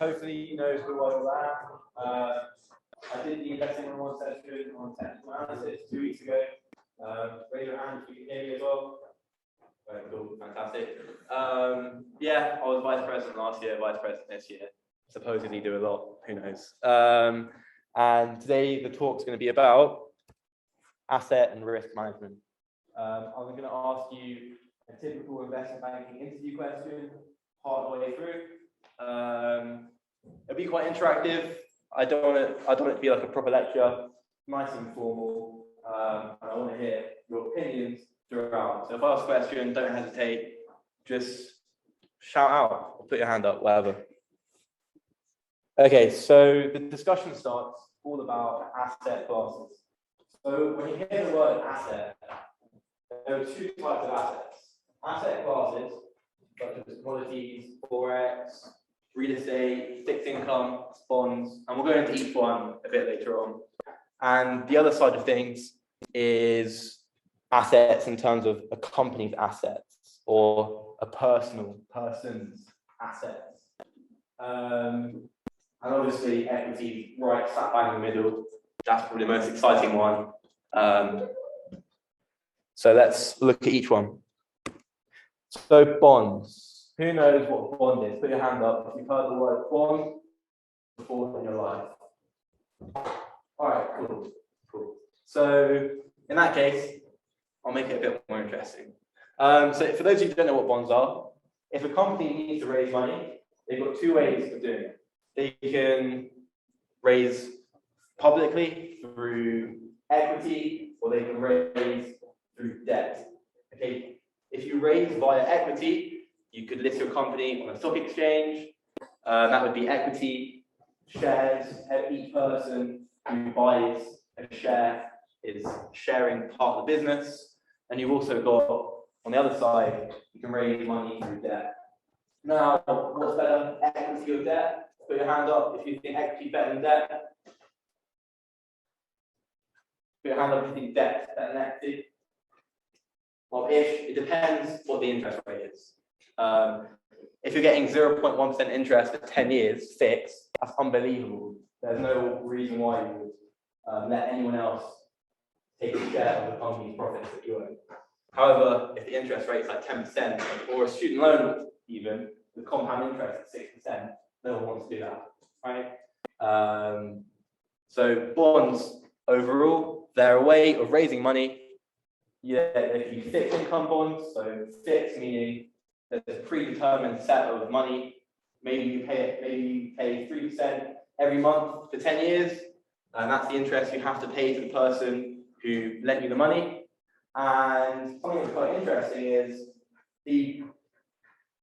hopefully you know who I am. I did the investing in one session on technical analysis 2 weeks ago. Raise your hand if you can hear me as well. Very cool, fantastic. Yeah, I was vice president last year, vice president this year. Supposedly do a lot, who knows. And today the talk's going to be about asset and risk management. I'm going to ask you a typical investment banking interview question part of the way through. It'll be quite interactive. I don't want it to be like a proper lecture, nice and formal. And I want to hear your opinions throughout. So if I ask a question, don't hesitate, just shout out or put your hand up, whatever. Okay, so the discussion starts all about asset classes. So when you hear the word asset, there are two types of assets. Asset classes, such as commodities, forex, real estate, fixed income, bonds, and we'll go into each one a bit later on. And the other side of things is assets in terms of a company's assets or a person's assets. And obviously equity, right, slap bang in the middle, that's probably the most exciting one. So let's look at each one. So bonds. Who knows what a bond is? Put your hand up if you've heard the word bond before in your life. All right, cool. So in that case, I'll make it a bit more interesting. So for those of you who don't know what bonds are, if a company needs to raise money, they've got two ways of doing it. They can raise publicly through equity, or they can raise through debt. Okay, if you raise via equity, you could list your company on a stock exchange. That would be equity shares. Each person who buys a share is sharing part of the business. And you've also got, on the other side, you can raise money through debt. Now, what's better, equity or debt? Put your hand up if you think equity is better than debt. Put your hand up if you think debt is better than equity. Well, it depends what the interest rate is. If you're getting 0.1% interest for 10 years fixed, that's unbelievable. There's no reason why you would let anyone else take a share of the company's profits that you own. However, if the interest rate is like 10%, or a student loan even, with compound interest at 6%, no one wants to do that, right? So bonds, overall, they're a way of raising money. Yeah, if you fix income bonds, so fixed meaning there's a predetermined set of money. Maybe you pay 3% every month for 10 years, and that's the interest you have to pay to the person who lent you the money. And something that's quite interesting is the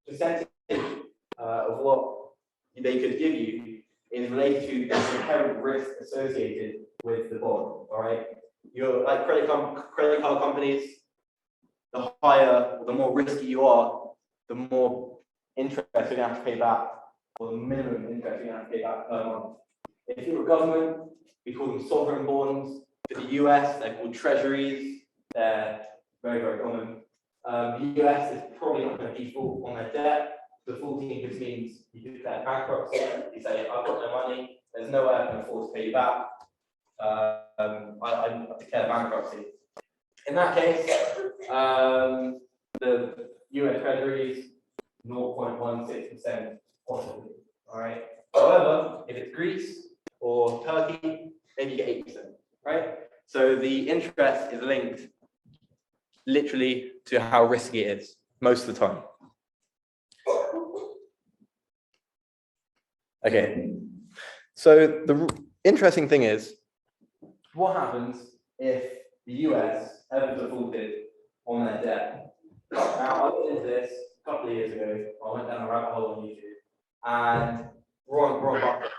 percentage of what they could give you is related to the inherent risk associated with the bond. All right, you're like credit card companies. The higher, the more risky you are, the more interest you're going to have to pay back, or the minimum interest you're going to have to pay back per month. If you're a government, we call them sovereign bonds. For the US, they're called treasuries. They're very, very common. The US is probably not going to default on their debt. Defaulting just means you declare bankruptcy. You say, I've got no money. There's no way I can afford to pay you back. I declare bankruptcy. In that case, the US treasuries, 0.16% possibly. All right. However, if it's Greece or Turkey, maybe you get 8%. Right. So the interest is linked literally to how risky it is most of the time. Okay. So the interesting thing is, what happens if the US ever defaulted on their debt? Now, I looked into this a couple of years ago. I went down a rabbit hole on YouTube, and Warren Buffett.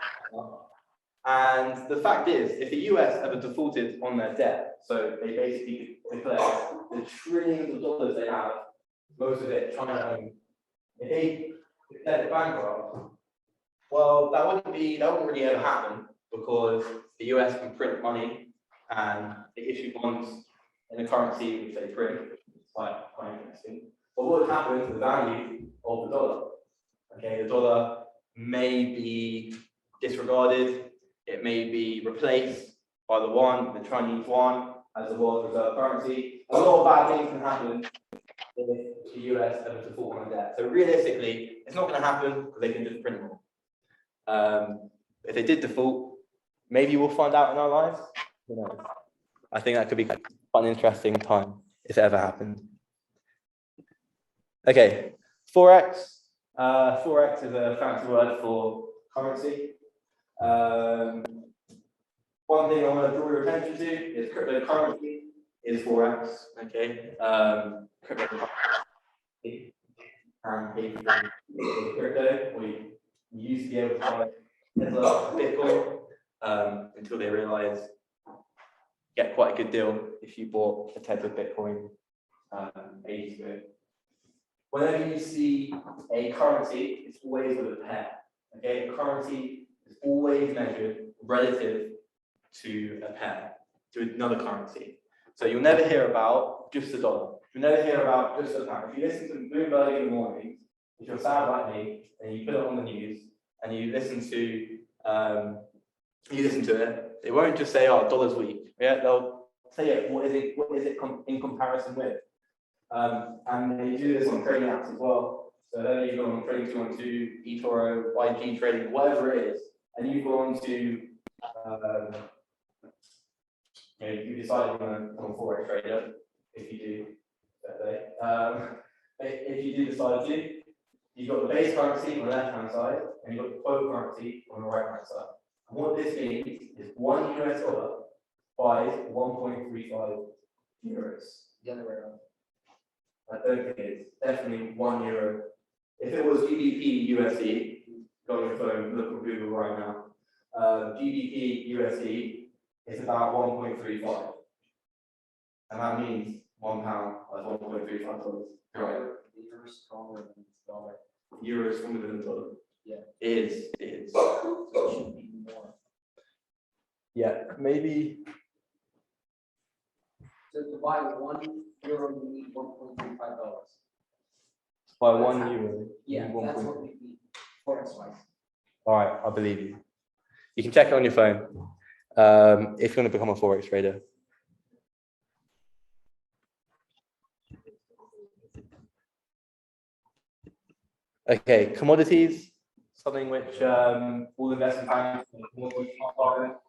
And the fact is, if the US ever defaulted on their debt, so they basically declare the trillions of dollars they have, most of it China owned, if they declared it bankrupt, well, that wouldn't really ever happen, because the US can print money and they issue bonds in a currency which they print. It's quite interesting. But what would happen to the value of the dollar? Okay, the dollar may be disregarded. It may be replaced by the Chinese yuan, as the world's reserve currency. A lot of bad things can happen if the US ever default on debt. So realistically, it's not going to happen because they can just print more. If they did default, maybe we'll find out in our lives. Who knows? I think that could be quite an interesting time if it ever happened. Okay, Forex. Forex is a fancy word for currency. One thing I want to draw your attention to is cryptocurrency is Forex. Okay, cryptocurrency and pay for crypto. We used to be able to buy Tesla, Bitcoin, until they realized you get quite a good deal if you bought a Tesla Bitcoin ages ago. Whenever you see a currency, it's always with a pair. Okay, a currency is always measured relative to a pair, to another currency. So you'll never hear about just the dollar. You'll never hear about just the pound. If you listen to Bloomberg in the morning, if you're sad like me, and you put it on the news, and you listen to it, they won't just say, "Oh, dollar's weak." Yeah, they'll say it. What is it in comparison with? And they do this on trading apps as well. So then you go on Trading 212, eToro, YG Trading, whatever it is, and you go on to you decide you want to become a Forex trader, if you do that day. If you do decide to, you've got the base currency on the left-hand side, and you've got the quote currency on the right-hand side. And what this means is $1 US buys 1.35 euros. The other way around. I don't think it's definitely €1. If it was GBP USD, go on your phone, look on Google right now. GBP USD is about 1.35, and that means £1 is $1.35. Right. Euro stronger than dollar. Euro stronger than dollar. Yeah. It is. So it should be more. Yeah, maybe. So to buy €1, you need $1.35. By €1. Yeah, that's what we need Forex wise. All right, I believe you. You can check it on your phone if you want to become a Forex trader. Okay, commodities, something which all investment banks are.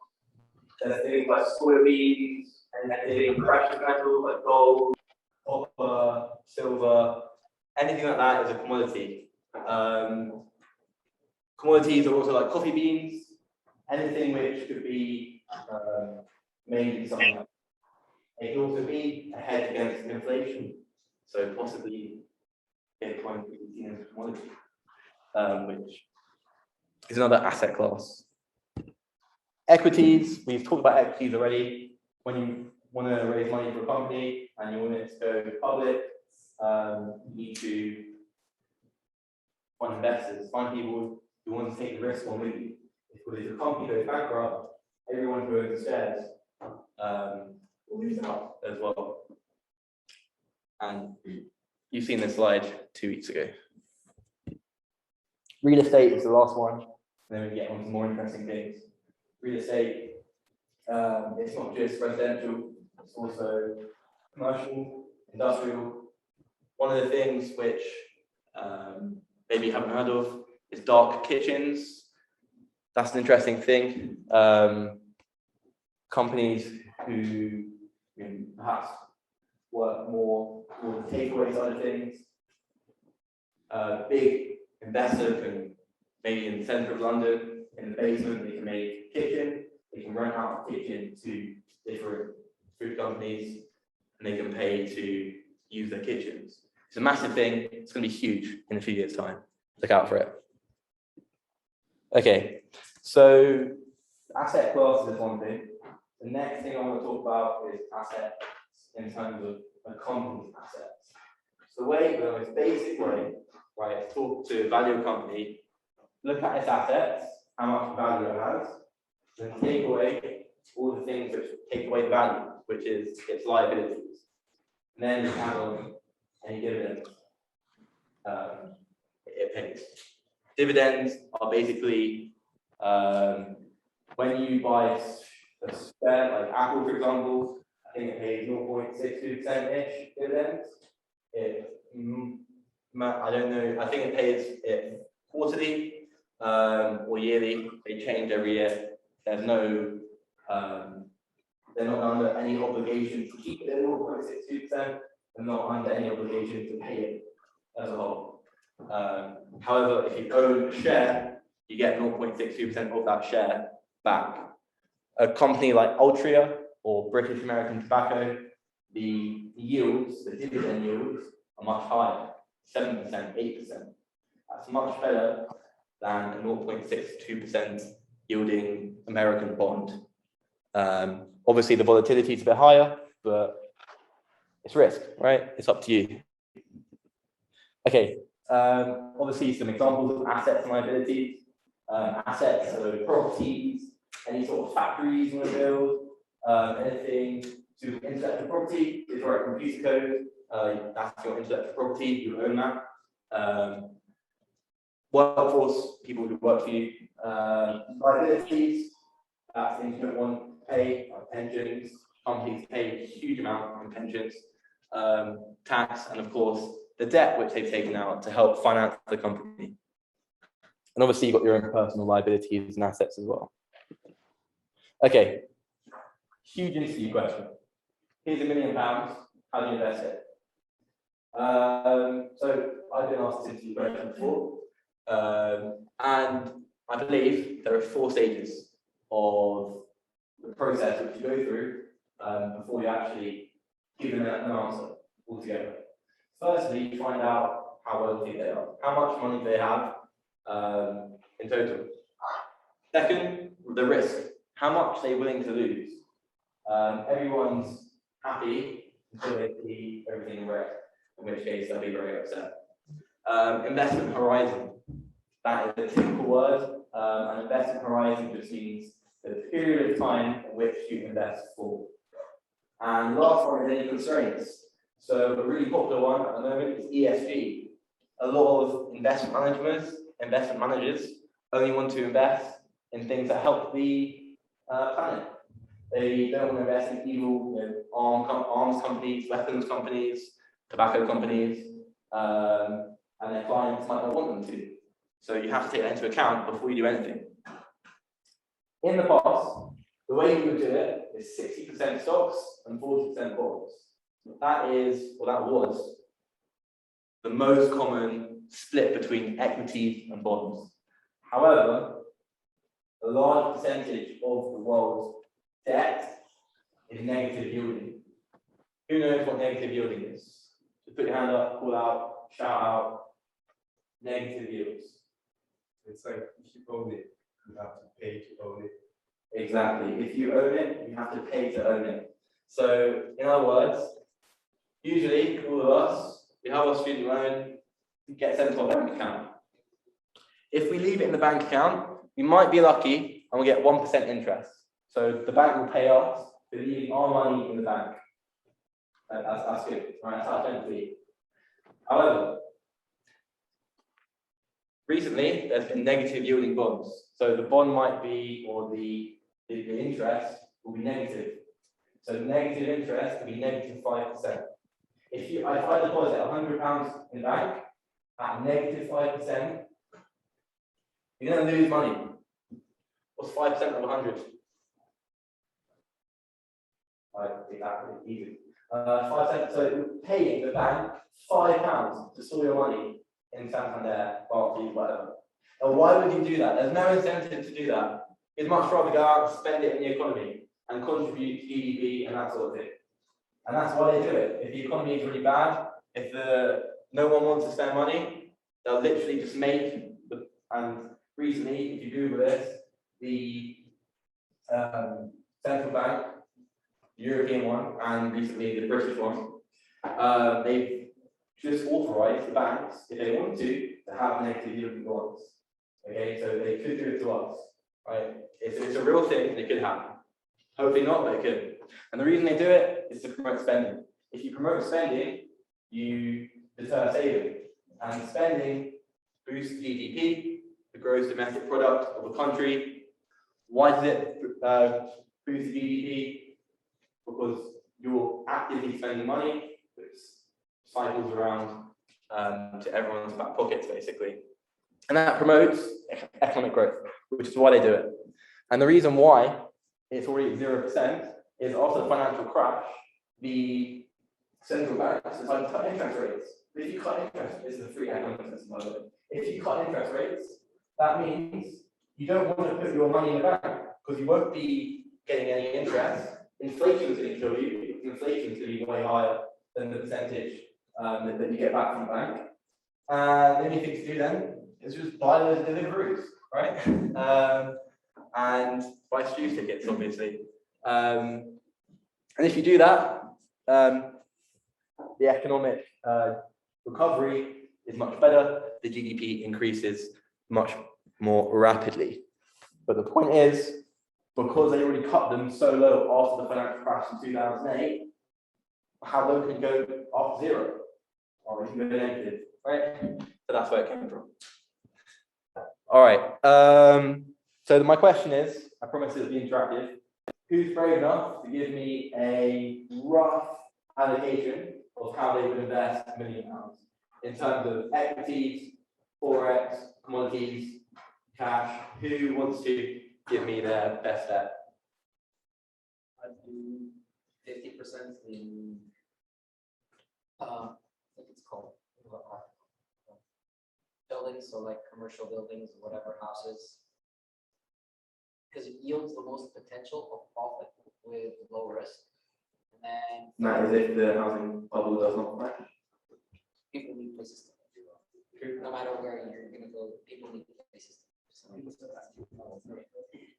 There's things like soybeans, anything precious metals like gold, copper, silver, anything like that is a commodity. Commodities are also like coffee beans, anything which could be made in something like that. It can also be a hedge against inflation, so possibly Bitcoin could be seen as a commodity, which is another asset class. Equities, we've talked about equities already. When you want to raise money for a company and you want it to go public, you need to find investors, find people who want to take the risk on with you. Because if a company goes bankrupt, everyone who owns the shares will lose out as well. And you've seen this slide 2 weeks ago. Real estate is the last one, and then we get on to more interesting things. Real estate, it's not just residential, it's also commercial, industrial. One of the things which maybe you haven't heard of is dark kitchens. That's an interesting thing. Companies who perhaps work more with the takeaway side of things. Big investor can, maybe in the centre of London, in the basement, they can make a kitchen. They can rent out a kitchen to different food companies, and they can pay to use their kitchens. It's a massive thing. It's going to be huge in a few years' time. Look out for it. Okay, so asset class is one thing. The next thing I want to talk about is assets in terms of a company's assets. So the way, the most basic way, right, is talk to value a company, look at its assets, how much value it has, then take away all the things which take away the value, which is its liabilities. And then add on any dividends it pays. Dividends are basically when you buy a share, like Apple, for example, I think it pays 0.62%-ish dividends. I don't know, I think it pays it quarterly or yearly. They change every year. There's no, they're not under any obligation to keep it at 0.62%. They're not under any obligation to pay it as a whole. However, if you own a share, you get 0.62% of that share back. A company like Altria or British American Tobacco, the yields, the dividend yields, are much higher, 7%, 8%. That's much better than a 0.62% yielding American bond. Obviously, the volatility is a bit higher, but it's risk, right? It's up to you. Okay, obviously some examples of assets and liabilities. Assets, so properties, any sort of factories you want to build, anything to do with intellectual property, is right computer code, that's your intellectual property, you own that. Workforce, people who work for you. Liabilities, that's things you don't want to pay, like pensions. Companies pay a huge amount in pensions. Tax, and of course, the debt which they've taken out to help finance the company. And obviously, you've got your own personal liabilities and assets as well. Okay, huge interview question. Here's £1 million. How do you invest it? So I've been asked this interview question before, and I believe there are 4 stages of the process which you go through before you actually give them an answer altogether. Firstly, you find out how wealthy they are, how much money they have in total. Second, the risk, how much they're willing to lose. Everyone's happy until they see everything in red, in which case they'll be very upset. Investment horizon, that is a typical word. An investment horizon just means the period of time in which you invest for. And last one is any constraints. So a really popular one at the moment is ESG. A lot of investment managers only want to invest in things that help the planet. They don't want to invest in evil, arms companies, weapons companies, tobacco companies, and their clients might not want them to. So you have to take that into account before you do anything. In the past, the way you would do it is 60% stocks and 40% bonds. That is, or that was, the most common split between equities and bonds. However, a large percentage of the world's debt is negative yielding. Who knows what negative yielding is? Just put your hand up, call out, shout out. Negative yields. It's like if you own it, you have to pay to own it. Exactly. If you own it, you have to pay to own it. So, in other words, usually all of us, we have our student loan, we get sent to our bank account. If we leave it in the bank account, we might be lucky and we'll get 1% interest. So the bank will pay us for leaving our money in the bank. That's good, right? That's how it be. However, recently there's been negative yielding bonds. So the bond might be, or the interest will be negative. So negative interest will be negative 5%. If I deposit £100 in the bank at negative 5%, you're going to lose money. What's 5% of 100? Exactly, easy. 5%. So you're paying the bank £5 to store your money in Santander, Barclays, whatever. And why would you do that? There's no incentive to do that. You'd much rather go out and spend it in the economy and contribute to GDP and that sort of thing. And that's why they do it. If the economy is really bad, if no one wants to spend money, they'll literally just make, and recently, if you Google this, the central bank, the European one, and recently the British one, they've just authorized the banks, if they want to have negative yielding bonds. Okay, so they could do it to us, right? It's a real thing, it could happen. Hopefully not, but it could. And the reason they do it is to promote spending. If you promote spending, you deter saving. And spending boosts GDP, gross domestic product of a country. Why does it boost the GDP? Because you're actively spending money, which cycles around to everyone's back pockets, basically. And that promotes economic growth, which is why they do it. And the reason why it's already at 0% is after the financial crash, the central banks decided to cut interest rates. If you cut interest, this is a free economic system, by the way. If you cut interest rates, that means you don't want to put your money in the bank because you won't be getting any interest. Inflation is going to kill you. Inflation is going to be way higher than the percentage that you get back from the bank. And the only thing to do then is just buy those Deliveroos, right? And buy Stew tickets, obviously. And if you do that, the economic recovery is much better. The GDP increases much more rapidly. But the point is, because they already cut them so low after the financial crash in 2008, how low can it go after 0? Or it can go negative, right? So that's where it came from. All right. So my question is, I promise it'll be interactive. Who's brave enough to give me a rough allocation of how they would invest £1 million in terms of equities, forex, commodities, cash? Who wants to give me their best bet? I'd do 50% in, I think it's called buildings, so like commercial buildings, whatever, houses, because it yields the most potential of profit with low risk. And then That is if the housing bubble does not crash. people need places to live. No matter where you're going to go, people need places to live.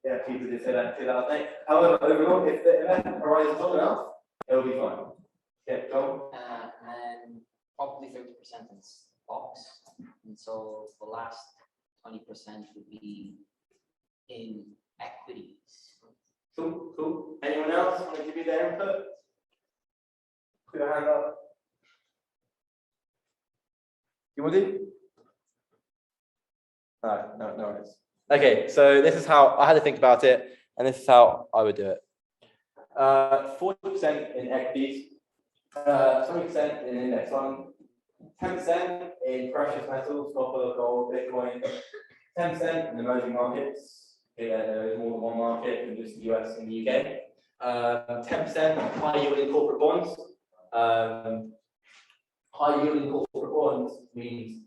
Yeah, people did say that in 2008. However, overall, if the investment horizon is long enough, it'll be fine. Yeah, John? And then probably 30% in stocks. And so the last 20% would be in equities. Cool, cool. Anyone else want to give me their input? Put your hand up. You want to? No worries. Okay, so this is how I had to think about it, and this is how I would do it. 40% in equities, 20% in index fund, 10% in precious metals, copper, gold, Bitcoin, 10% in emerging markets. Yeah, there is more than one market than just the US and the UK. 10% high yielding corporate bonds. High yielding corporate bonds means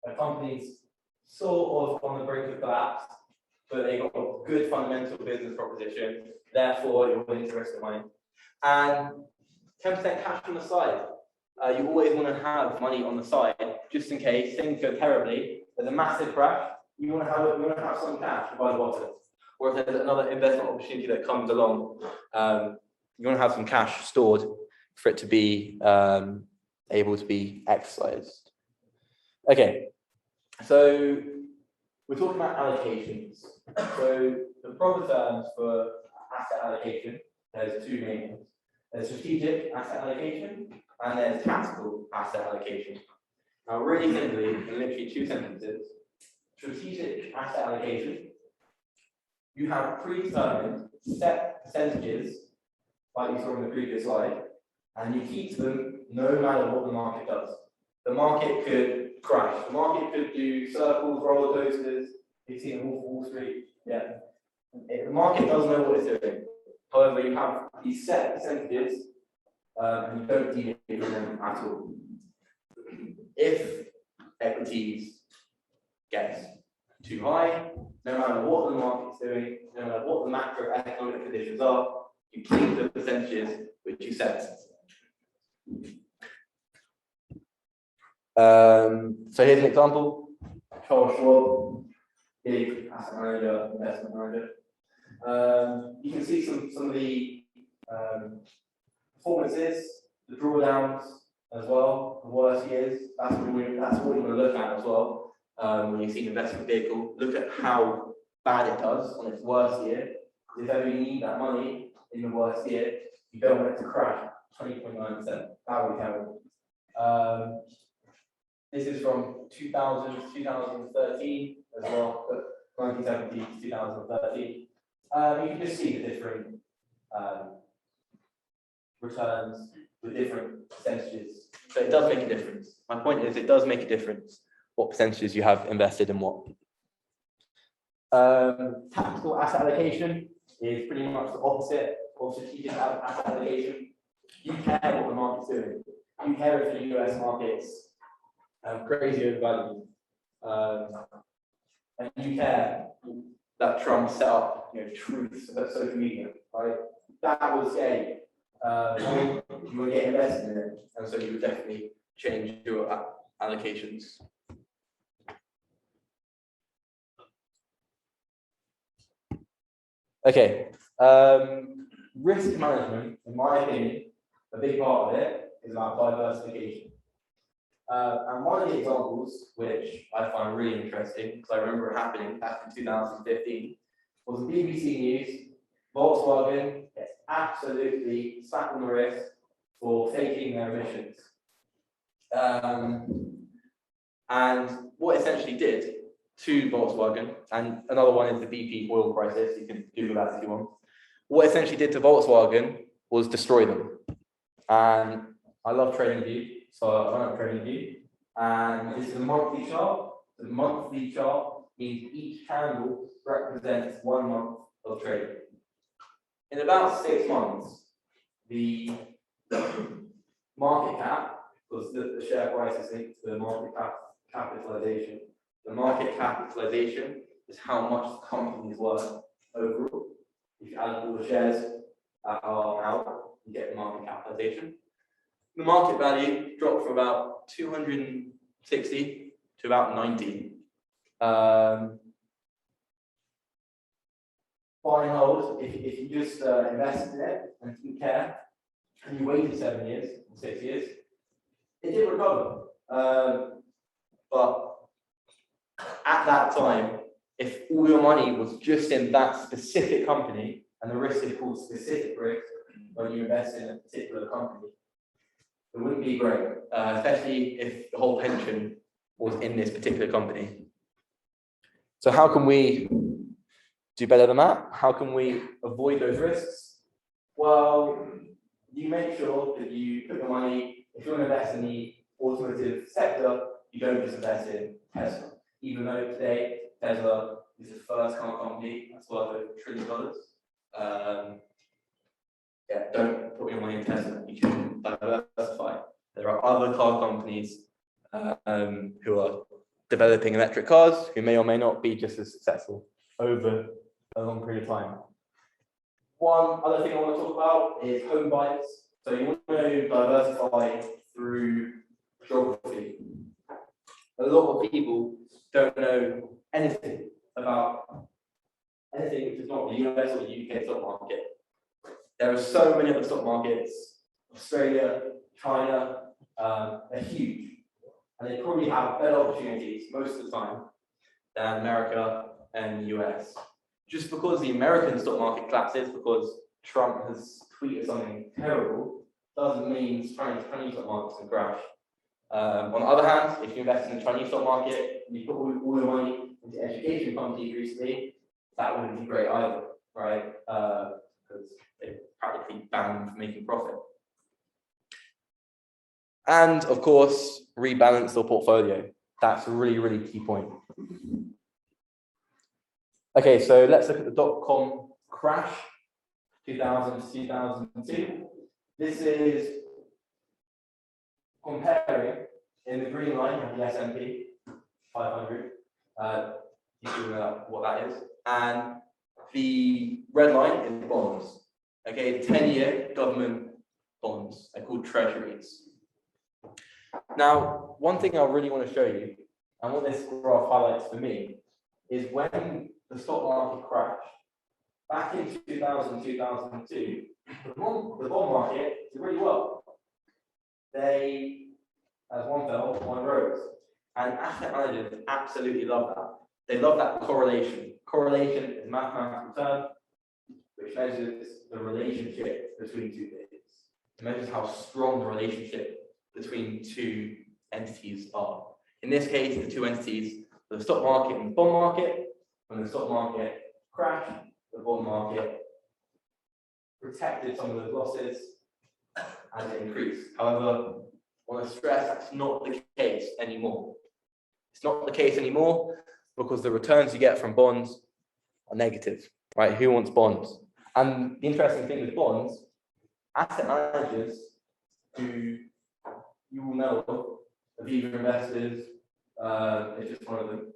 a company's sort of on the brink of collapse, but they've got a good fundamental business proposition, therefore you're willing to risk the money. And 10% cash on the side. You always want to have money on the side, just in case things go terribly. There's a massive crash. You want to have some cash to buy the bottom. Or if there's another investment opportunity that comes along, you want to have some cash stored for it to be able to be exercised. Okay, so we're talking about allocations. So the proper terms for asset allocation, there's two main ones. There's strategic asset allocation and there's tactical asset allocation. Now, really simply, in literally 2 sentences, strategic asset allocation, you have predetermined set percentages, like you saw in the previous slide, and you keep them no matter what the market does. The market could crash. The market could do circles, roller coasters. You've seen them all for Wall Street. Yeah. The market doesn't know what it's doing. However, you have these set percentages, and you don't deviate from them at all. If equities gets too high, no matter what the market's doing, no matter what the macroeconomic conditions are, you keep the percentages which you set. So here's an example. Charles Schwab, big asset manager, investment manager. You can see some of the performances, the drawdowns as well, the worst years. That's what you want to look at as well. When you see an investment vehicle, look at how bad it does on its worst year. If ever you need that money in the worst year, you don't want it to crash 20.9%. That would be terrible. This is from 2000 to 2013. as well, but 1970 to 2013. You can just see the different returns with different percentages. So it does make a difference. My point is, it does make a difference what percentages you have invested in what. Tactical asset allocation is pretty much the opposite of strategic asset allocation. You care what the market's doing. You care if the US market's crazy overvalued. And you care that Trump set up, truths about social media, right? That was a you were getting invested in it, and so you would definitely change your allocations. Okay, risk management, in my opinion, a big part of it is about diversification. And one of the examples, which I find really interesting, because I remember it happening back in 2015, was the BBC News. Volkswagen gets absolutely slapped on the wrist for faking their emissions. And what essentially did to Volkswagen, and another one is the BP oil crisis, you can Google that if you want. What essentially did to Volkswagen was destroy them. And I love TradingView, so I went up TradingView, and this is a monthly chart. The monthly chart means each candle represents 1 month of trading. In about 6 months, the market cap, because the share price is linked to the market capitalization. The market capitalization is how much the company is worth overall. If you add all the shares that are out, you get the market capitalization. The market value dropped from about 260 to about 90. Buy and hold, if you just invested in it and didn't care, and you waited 7 years, 6 years, it did recover. But at that time, if all your money was just in that specific company, and the risk is called specific risk when you invest in a particular company, it wouldn't be great, especially if the whole pension was in this particular company. So how can we do better than that? How can we avoid those risks? Well, you make sure that you put your money, if you want to invest in the automotive sector, you don't just invest in Tesla. Even though today Tesla is the first car company that's worth over $1 trillion. Yeah, don't put your money in Tesla. You can diversify. There are other car companies who are developing electric cars who may or may not be just as successful over a long period of time. One other thing I want to talk about is home buyers. So you want to diversify through geography. A lot of people don't know anything about anything which is not the US or the UK stock market. There are so many other stock markets, Australia, China, they're huge. And they probably have better opportunities most of the time than America and the US. Just because the American stock market collapses because Trump has tweeted something terrible doesn't mean Chinese stock markets can crash. On the other hand, if you invest in the Chinese stock market and you put all your money into education companies recently, that wouldn't be great either, right? Because they practically banned from making profit. And of course, rebalance your portfolio. That's a really, really key point. Okay, so let's look at the dot-com crash, 2000 to 2002. This is comparing, in the green line, you have the S&P 500. You can know what that is. And the red line is bonds. Okay, 10-year government bonds. They're called treasuries. Now, one thing I really want to show you, and what this graph highlights for me, is when the stock market crashed, back in 2000, 2002, the bond market did really well. They, as one fell, one rose. And asset managers absolutely love that. They love that correlation. Correlation is a mathematical term which measures the relationship between two things. It measures how strong the relationship between two entities are. In this case, the two entities the stock market and the bond market. When the stock market crashed, the bond market protected some of those losses and it increased. However, I want to stress that's not the case anymore. It's not the case anymore because the returns you get from bonds are negative, right? Who wants bonds? And the interesting thing with bonds, asset managers who you will know, Aviva investors, it's just one of them.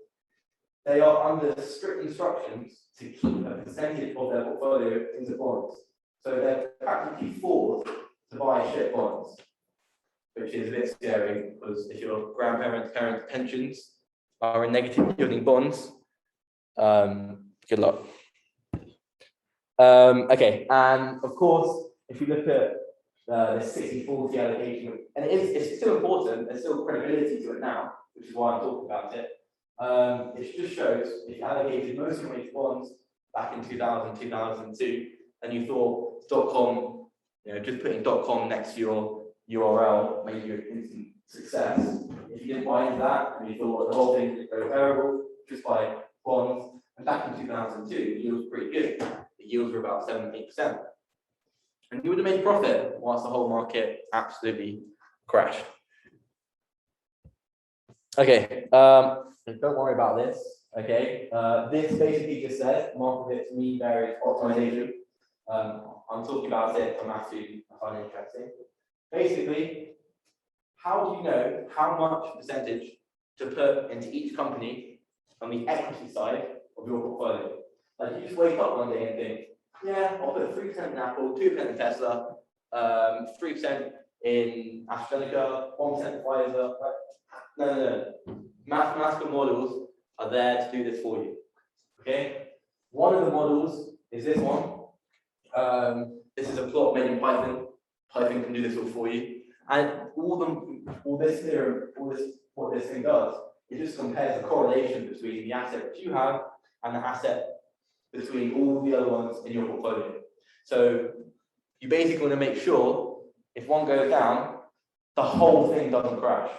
They are under strict instructions to keep a percentage of their portfolio into bonds. So they're practically forced to buy shit bonds, which is a bit scary because if your grandparents' parents' pensions are in negative yielding bonds, good luck. Okay, and of course, if you look at the 60-40 allocation, and it's still important, there's still credibility to it now, which is why I'm talking about it. It just shows if you allocated most of your money to bonds back in 2000, 2002, and you thought .com, just putting .com next to your URL made you an instant success. If you didn't buy into that and you thought the whole thing would go terrible, just buy bonds. And back in 2002, the yield was pretty good. The yields were about 7-8%. And you would have made profit whilst the whole market absolutely crashed. Okay, don't worry about this. Okay, this basically just says Markowitz mean-variance optimization. I'm talking about it for math students. I find it interesting. Basically, how do you know how much percentage to put into each company on the equity side of your portfolio? Like you just wake up one day and think, yeah, I'll put 3% in Apple, 2% in Tesla, 3% in AstraZeneca, 1% in Pfizer. No. Mathematical models are there to do this for you. Okay? One of the models is this one. This is a plot made in Python. Python can do this all for you. And all this theorem, what this thing does, it just compares the correlation between the asset that you have and the asset between all the other ones in your portfolio. So you basically want to make sure if one goes down, the whole thing doesn't crash.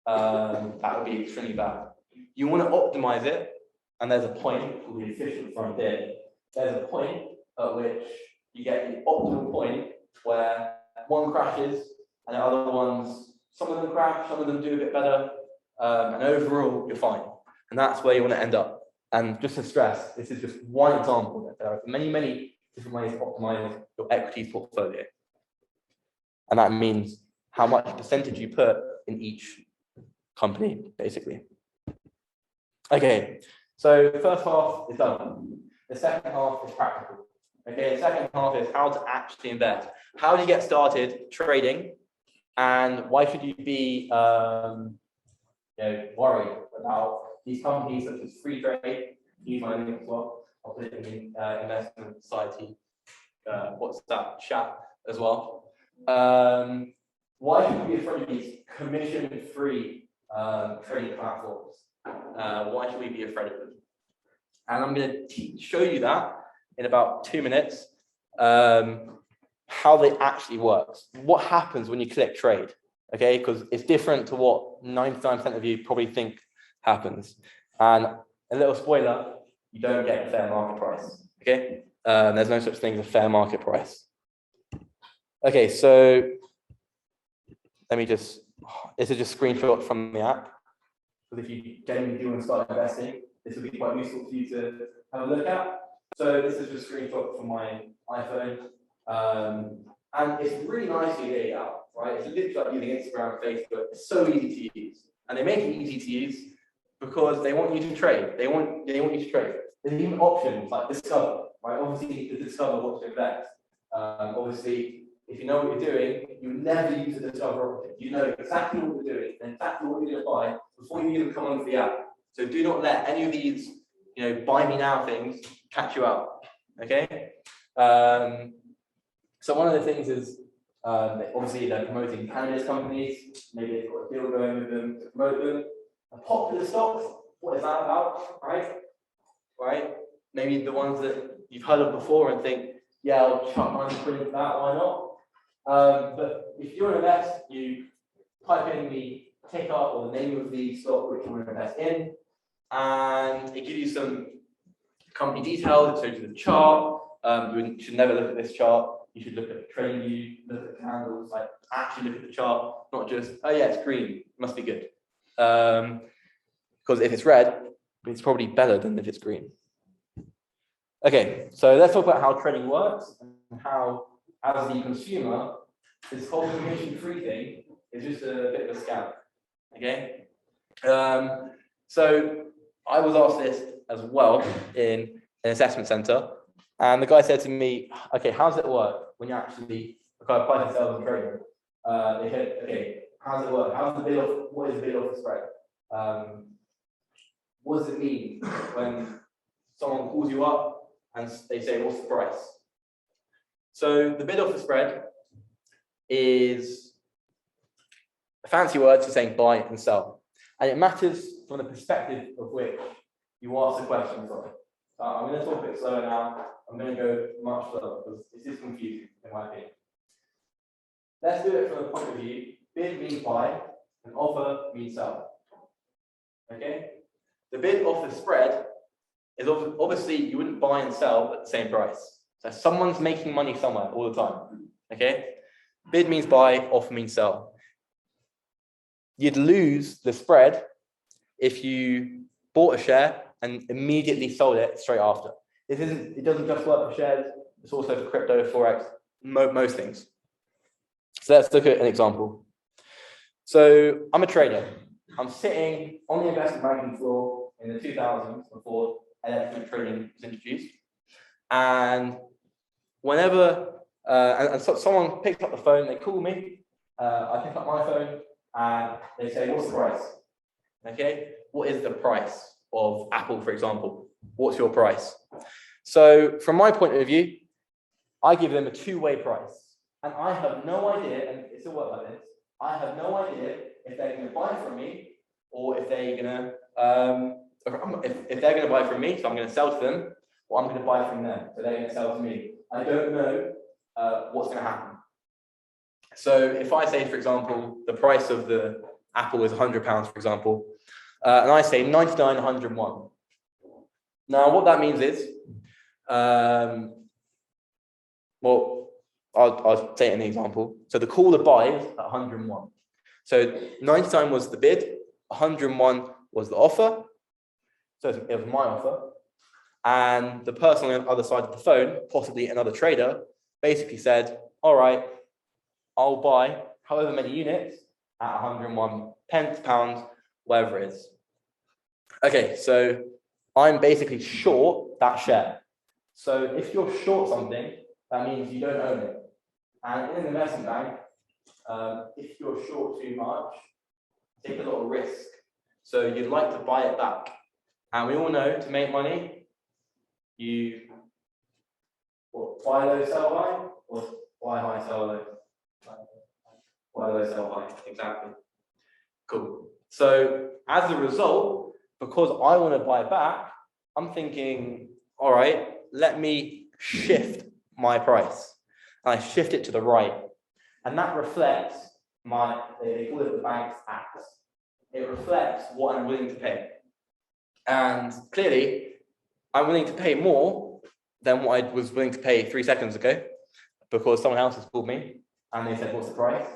That would be extremely bad. You want to optimize it, and there's a point called the efficient frontier. There's a point at which you get the optimal point where one crashes and the other ones, some of them crash, some of them do a bit better, and overall you're fine. And that's where you want to end up. And just to stress, this is just one example. There are many different ways to optimize your equities portfolio. And that means how much percentage you put in each company, basically. Okay, so the first half is done. The second half is practical. Okay, the second half is how to actually invest. How do you get started trading? And why should you be worried about these companies such as Free Trade? Use my link as well. I'll put it in the Investment Society WhatsApp chat as well. Why should we be afraid of these commission-free trading platforms? Why should we be afraid of them? And I'm going to show you that in about 2 minutes, how they actually work. What happens when you click trade? Okay, because it's different to what 99% of you probably think happens. And a little spoiler, you don't get a fair market price. Okay, there's no such thing as a fair market price. Okay, so let me this is just a screenshot from the app. Because if you genuinely do want to start investing, this will be quite useful for you to have a look at. So this is just a screenshot from my iPhone. And it's really nicely laid out, right? It's literally like using Instagram, Facebook. It's so easy to use. And they make it easy to use because they want you to trade. They want you to trade. There's even options like discover, right? Obviously, to discover what to invest. Obviously, if you know what you're doing, you never use the discover option. You know exactly what you're doing and exactly what you're going to buy before you even come onto the app. So do not let any of these, buy me now things catch you out. Okay. So one of the things is obviously they're promoting cannabis companies. Maybe they've got a deal going with them to promote them. Popular stocks. What is that about? Right. Maybe the ones that you've heard of before and think, yeah, I'll chuck my quid into that. Why not? But if you want to invest, you type in the ticker or the name of the stock which you want to invest in. and it gives you some company details. It shows you the chart. You should never look at this chart. You should look at the trading view, look at the candles, like actually look at the chart, not just, oh yeah, it's green, it must be good. Because if it's red, it's probably better than if it's green. Okay, so let's talk about how trading works and how, as the consumer, this whole commission-free thing is just a bit of a scam. Okay, so I was asked this as well in an assessment center, and the guy said to me, "Okay, how does it work when you actually apply for sales and trading?" They said, "Okay, how does it work? How's the bid off? What is the bid offer spread? What does it mean when someone calls you up and they say, what's the price?" So the bid offer spread is a fancy word for saying buy and sell. And it matters from the perspective of which you ask the question from. I'm going to talk a bit slower now. I'm going to go much slower because this is confusing in my opinion. Let's do it from the point of view, bid means buy and offer means sell. Okay? The bid offer spread is obviously you wouldn't buy and sell at the same price. So someone's making money somewhere all the time. Okay? Bid means buy, offer means sell. You'd lose the spread if you bought a share and immediately sold it straight after. It doesn't just work for shares, it's also for crypto, forex, most things. So let's look at an example. So I'm a trader. I'm sitting on the investment banking floor in the 2000s before electronic trading was introduced. And whenever, so someone picks up the phone, they call me, I pick up my phone, and they say, what's the price? Okay, what is the price of Apple, for example? What's your price? So from my point of view, I give them a two-way price. And I have no idea, and it's all work like this, I have no idea if they're going to buy from me or if they're going to, if they're going to buy from me, so I'm going to sell to them, or I'm going to buy from them, so they're going to sell to me. I don't know what's going to happen. So if I say, for example, the price of the Apple is £100, for example, and I say 99, 101. Now, what that means is, well, I'll say it in the example. So the caller buys at 101. So 99 was the bid, 101 was the offer. So it was my offer. And the person on the other side of the phone, possibly another trader, basically said, all right, I'll buy however many units at 101 pence, pounds, whatever it is. Okay, so I'm basically short that share. So if you're short something, that means you don't own it. And in an investment bank, if you're short too much, take a lot of risk. So you'd like to buy it back. And we all know to make money, you buy low, sell high, or buy high, sell low. Buy low, sell high, exactly. Cool. So as a result, because I want to buy back, I'm thinking, all right, let me shift my price. And I shift it to the right. And that reflects they call it the bank's act. It reflects what I'm willing to pay. And clearly, I'm willing to pay more than what I was willing to pay 3 seconds ago, because someone else has called me and they said, what's the price?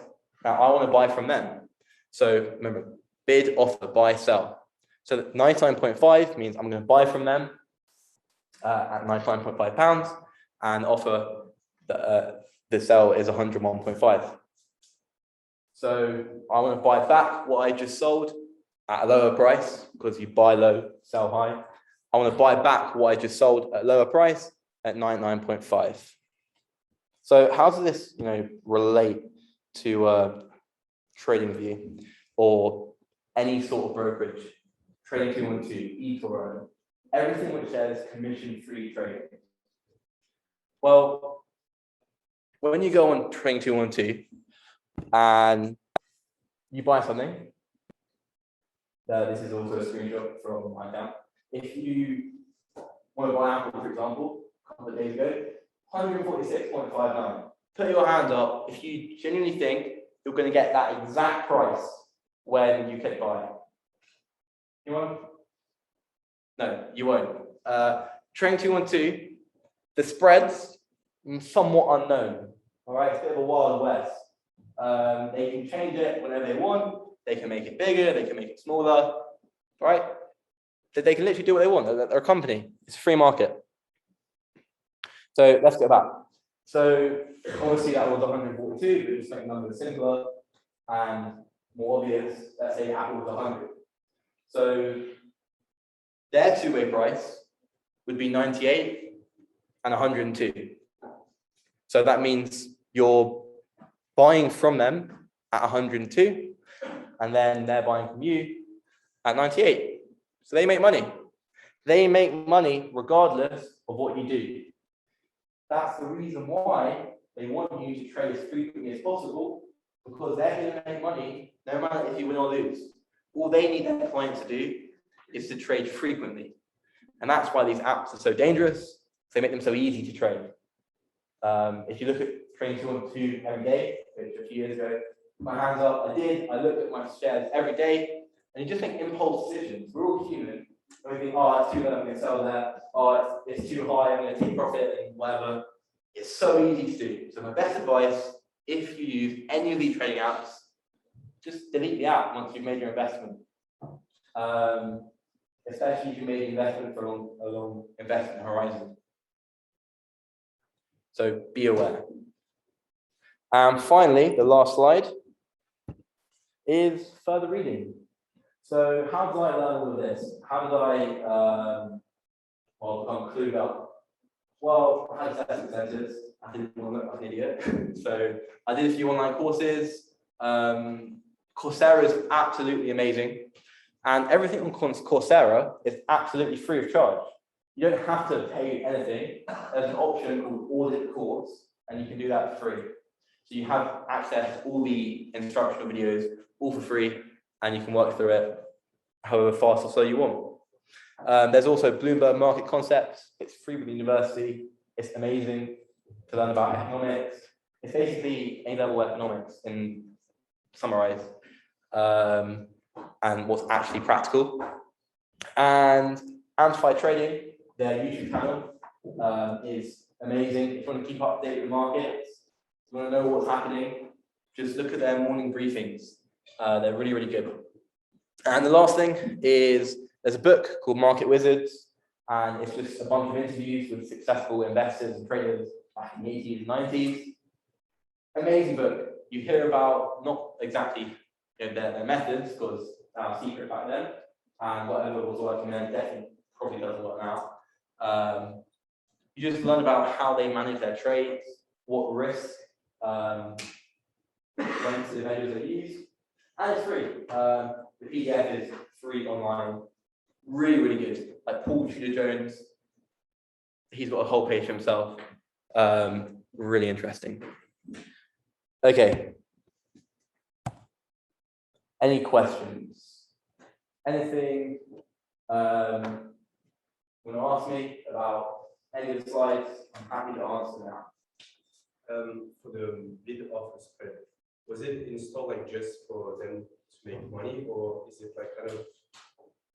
Now I want to buy from them. So remember, bid, offer, buy, sell. So 99.5 means I'm going to buy from them at £99.5 and offer the sell is 101.5. So I want to buy back what I just sold at a lower price, because you buy low, sell high. I want to buy back what I just sold at a lower price at 99.5. So how does this, relate to trading view or any sort of brokerage? Trading 212, eToro, everything which says commission-free trading. Well, when you go on Trading 212 and you buy something, this is also a screenshot from my account. If you want to buy Apple, for example, a couple of days ago, 146.59. Put your hand up if you genuinely think you're going to get that exact price when you click buy. Anyone? No, you won't. Trading 212, the spreads somewhat unknown. All right, it's a bit of a wild west. They can change it whenever they want. They can make it bigger. They can make it smaller. Right? They can literally do what they want. They're a company. It's a free market. So let's get back. So obviously that was 142, but just make the numbers simpler and more obvious. Let's say Apple was 100. So their two-way price would be 98 and 102. So that means you're buying from them at 102, and then they're buying from you at 98. So they make money. They make money regardless of what you do. That's the reason why they want you to trade as frequently as possible, because they're going to make money no matter if you win or lose. All they need their clients to do is to trade frequently. And that's why these apps are so dangerous. They make them so easy to trade. If you look at trading 212 every day, which a few years ago, my hands up, I looked at my shares every day, and you just make impulse decisions. We're all human. And we think, oh, it's too low, I'm going to sell that. Oh, it's too high, I'm going to take profit and whatever. It's so easy to do. So my best advice, if you use any of these trading apps, just delete the app once you've made your investment. Especially if you made an investment for a long investment horizon. So be aware. And finally, the last slide is further reading. So how did I learn all of this? How did I become clued up? Well, I had assessment centers. I didn't want to look like an idiot. So I did a few online courses. Coursera is absolutely amazing. And everything on Coursera is absolutely free of charge. You don't have to pay anything. There's an option called Audit Course, and you can do that for free. So you have access to all the instructional videos, all for free, and you can work through it however fast or slow you want. There's also Bloomberg Market Concepts. It's free with the university. It's amazing to learn about economics. It's basically A-level economics in summarize, and what's actually practical. And Amplify Trading, their YouTube channel, is amazing. If you want to keep up to date with the markets, if you want to know what's happening, just look at their morning briefings. They're really, really good. And the last thing is there's a book called MARKOWITZ, and it's just a bunch of interviews with successful investors and traders back in the 80s and 90s. Amazing book. You hear about not exactly their methods, because they were secret back then, and whatever was working then definitely probably doesn't work now. You just learn about how they manage their trades, what risk sensitive measures they use, and it's free. The PDF is free online, really, really good. Like Paul Tudor-Jones, he's got a whole page himself. Really interesting. Okay. Any questions? Anything you want to ask me about any of the slides? I'm happy to answer now. For the bid offer spread, was it installed like just for them to make money, or is it like kind of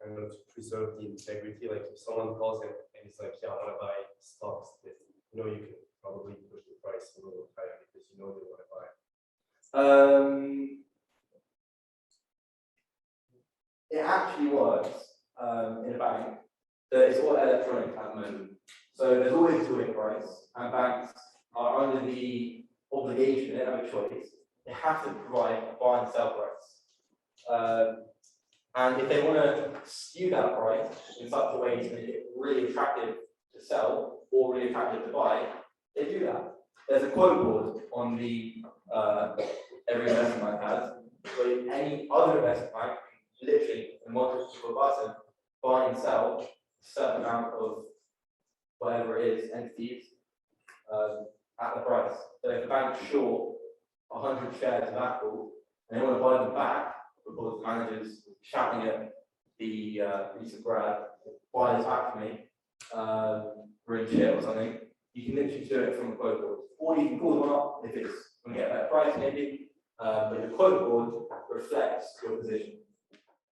to preserve the integrity? Like if someone calls and it's like, yeah, I want to buy stocks, that you can probably push the price a little higher because they want to buy. It actually works in a bank. It's all electronic at the moment. So there's always a two-way price, and banks are under the obligation, they don't have a choice. They have to provide a buy and sell price. And if they want to skew that price in such a way to make it really attractive to sell or really attractive to buy, they do that. There's a quote board on the every investment bank has, so any other investment bank can literally, in one click of a button, buy and sell a certain amount of whatever it is, entities, at the price. So if the bank's short 100 shares of Apple, and they want to buy them back because the manager's shouting at the recent grad, buy this back for me, we're in shit or something, you can literally do it from the quote board. Or you can call them up if it's going to get a better price maybe, but the quote board reflects your position.